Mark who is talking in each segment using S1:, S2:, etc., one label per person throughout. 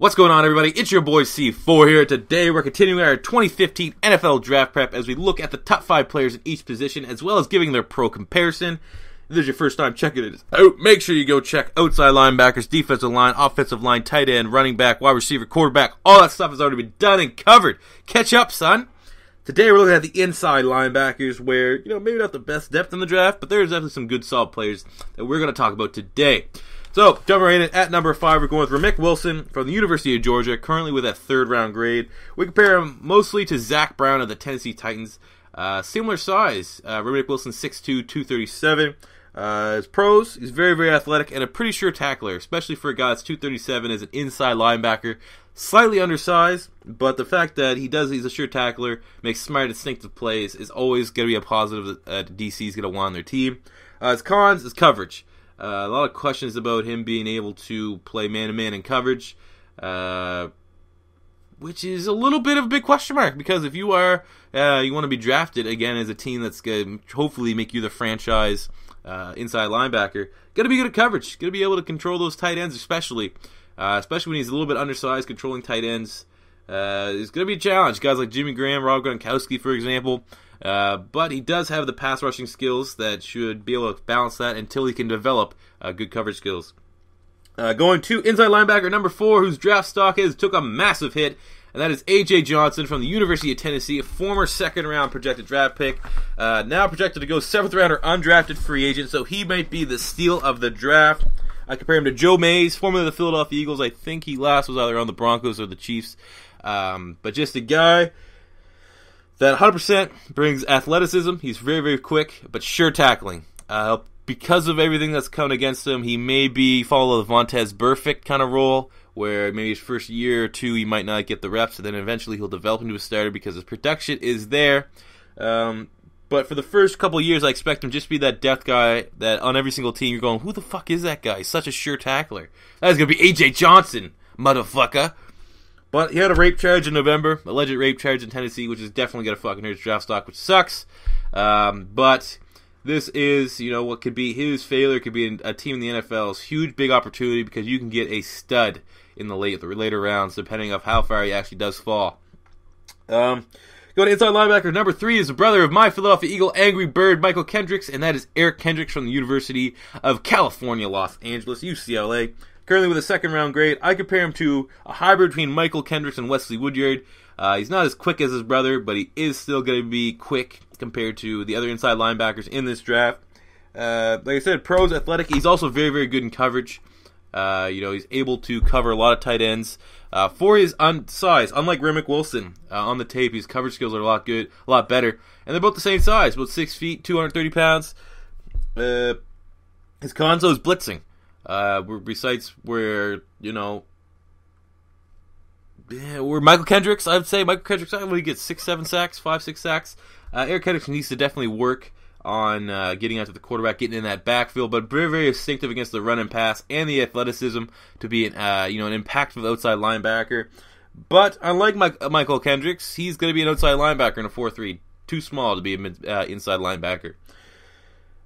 S1: What's going on, everybody? It's your boy C4 here. Today we're continuing our 2015 NFL Draft Prep as we look at the top 5 players in each position, as well as giving their pro comparison. If this is your first time checking it out, make sure you go check outside linebackers, defensive line, offensive line, tight end, running back, wide receiver, quarterback. All that stuff has already been done and covered. Catch up, son. Today we're looking at the inside linebackers where, maybe not the best depth in the draft, but there's definitely some good solid players that we're going to talk about today. So, jumping right in, at number 5, we're going with Ramik from the University of Georgia, currently with a 3rd round grade. We compare him mostly to Zack of the Tennessee Titans. Similar size. Ramik 6'2", 237. His pros, he's very, very athletic and a pretty sure tackler, especially for a guy that's 237 as an inside linebacker. Slightly undersized, but the fact that he's a sure tackler, makes smart, instinctive plays, is always going to be a positive that DC is going to want on their team. His cons is coverage. A lot of questions about him being able to play man-to-man in coverage, which is a little bit of a big question mark, because if you want to be drafted, again, as a team that's going to hopefully make you the franchise inside linebacker, going to be good at coverage, going to be able to control those tight ends, especially when he's a little bit undersized. Controlling tight ends is going to be a challenge. Guys like Jimmy Graham, Rob Gronkowski, for example. But he does have the pass rushing skills that should be able to balance that until he can develop good coverage skills. Going to inside linebacker number 4, whose draft stock took a massive hit, and that is A.J. Johnson from the University of Tennessee, a former 2nd round projected draft pick, now projected to go 7th rounder undrafted free agent, so he might be the steal of the draft. I compare him to Joe Mays, formerly of the Philadelphia Eagles. I think he last was either on the Broncos or the Chiefs, but just a guy that 100% brings athleticism. He's very, very quick, but sure tackling. Because of everything that's coming against him, he may follow the Vontaze Burfict kind of role, where maybe his first year or two he might not get the reps, and then eventually he'll develop into a starter because his production is there. But for the first couple of years, I expect him just to be that depth guy that on every single team you're going, who the fuck is that guy? He's such a sure tackler. That is going to be A.J. Johnson, motherfucker. But he had a rape charge in November, alleged rape charge in Tennessee, which is definitely going to fucking hurt his draft stock, which sucks. But this is, what could be his failure, could be a team in the NFL's huge, big opportunity, because you can get a stud in the later rounds, depending on how far he actually does fall. Going to inside linebacker number 3 is the brother of my Philadelphia Eagle, Angry Bird, Mychal Kendricks, and that is Eric Kendricks from the University of California, Los Angeles, UCLA. Currently with a 2nd round grade. I compare him to a hybrid between Mychal Kendricks and Wesley Woodyard. He's not as quick as his brother, but he is still going to be quick compared to the other inside linebackers in this draft. Like I said, pros, athletic. He's also very, very good in coverage. He's able to cover a lot of tight ends. For his size, unlike Ramik on the tape, his coverage skills are a lot better. And they're both the same size, about 6 feet, 230 pounds. His cons is blitzing. Besides where Mychal Kendricks, I would say Mychal Kendricks, I would get 6-7 sacks, 5-6 sacks. Eric Kendricks needs to definitely work on getting out to the quarterback, getting in that backfield, but very, very instinctive against the run and pass and the athleticism to be an impactful outside linebacker. But unlike Mychal Kendricks, he's going to be an outside linebacker in a 4-3, too small to be an inside linebacker.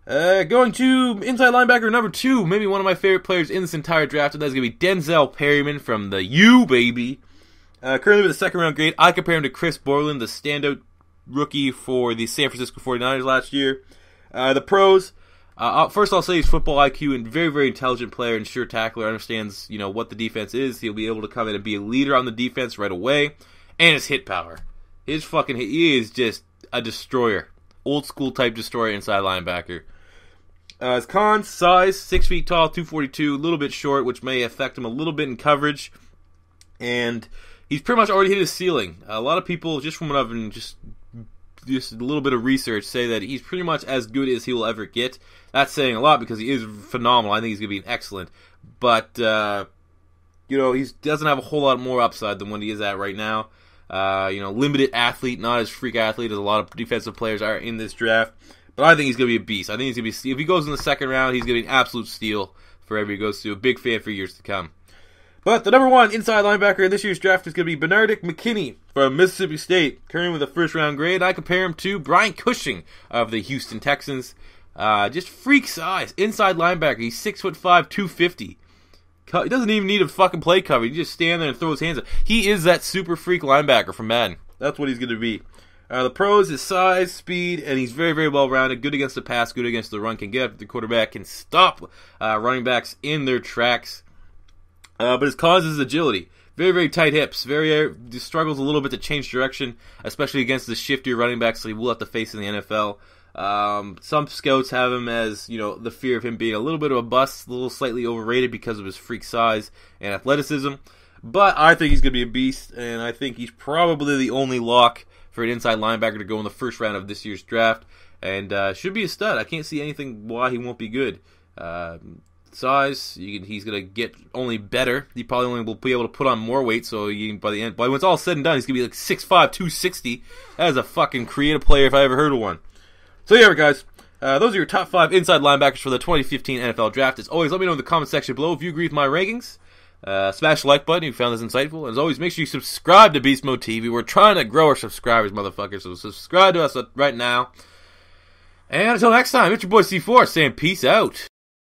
S1: Going to inside linebacker number 2, maybe one of my favorite players in this entire draft, and that's going to be Denzel Perryman from the U, baby. Currently with a 2nd round grade, I compare him to Chris Borland, the standout rookie for the San Francisco 49ers last year. The pros, first I'll say he's football IQ and very, very intelligent player and sure tackler, understands, what the defense is. He'll be able to come in and be a leader on the defense right away. And his hit power. He is just a destroyer. Old school type destroyer inside linebacker. His cons, size, 6 feet tall, 242, a little bit short, which may affect him a little bit in coverage. And he's pretty much already hit his ceiling. A lot of people, just from what I've been just a little bit of research, say that he's pretty much as good as he will ever get. That's saying a lot because he is phenomenal. I think he's going to be an excellent. But, he doesn't have a whole lot more upside than what he is at right now. Limited athlete, not as freak athlete as a lot of defensive players are in this draft. But I think he's going to be a beast. I think he's going to be, if he goes in the 2nd round, he's going to be an absolute steal for wherever he goes to. A big fan for years to come. But the number 1 inside linebacker in this year's draft is going to be Benardrick McKinney from Mississippi State, currently with a 1st round grade. I compare him to Brian Cushing of the Houston Texans. Just freak size. Inside linebacker. He's 6'5", 250. He doesn't even need to fucking play cover. He just stand there and throw his hands up. He is that super freak linebacker from Madden. That's what he's going to be. The pros, his size, speed, and he's very, very well-rounded. Good against the pass, good against the run. Can get up the quarterback, can stop running backs in their tracks. But his cause is agility. Very, very tight hips. Struggles a little bit to change direction, especially against the shiftier running backs that he will have to face in the NFL. Some scouts have him as, the fear of him being a little bit of a bust, a little slightly overrated because of his freak size and athleticism. But I think he's going to be a beast, and I think he's probably the only lock for an inside linebacker to go in the first round of this year's draft, and should be a stud. I can't see anything why he won't be good. Size, he's going to get only better. He probably only will be able to put on more weight, so by when it's all said and done, he's going to be like 6'5", 260. That is a fucking creative player if I ever heard of one. So yeah, guys, those are your top 5 inside linebackers for the 2015 NFL Draft. As always, let me know in the comment section below if you agree with my rankings. Smash the like button if you found this insightful. As always, make sure you subscribe to Beast Mode TV. We're trying to grow our subscribers, motherfuckers, so subscribe to us right now. And until next time, it's your boy C4 saying peace out.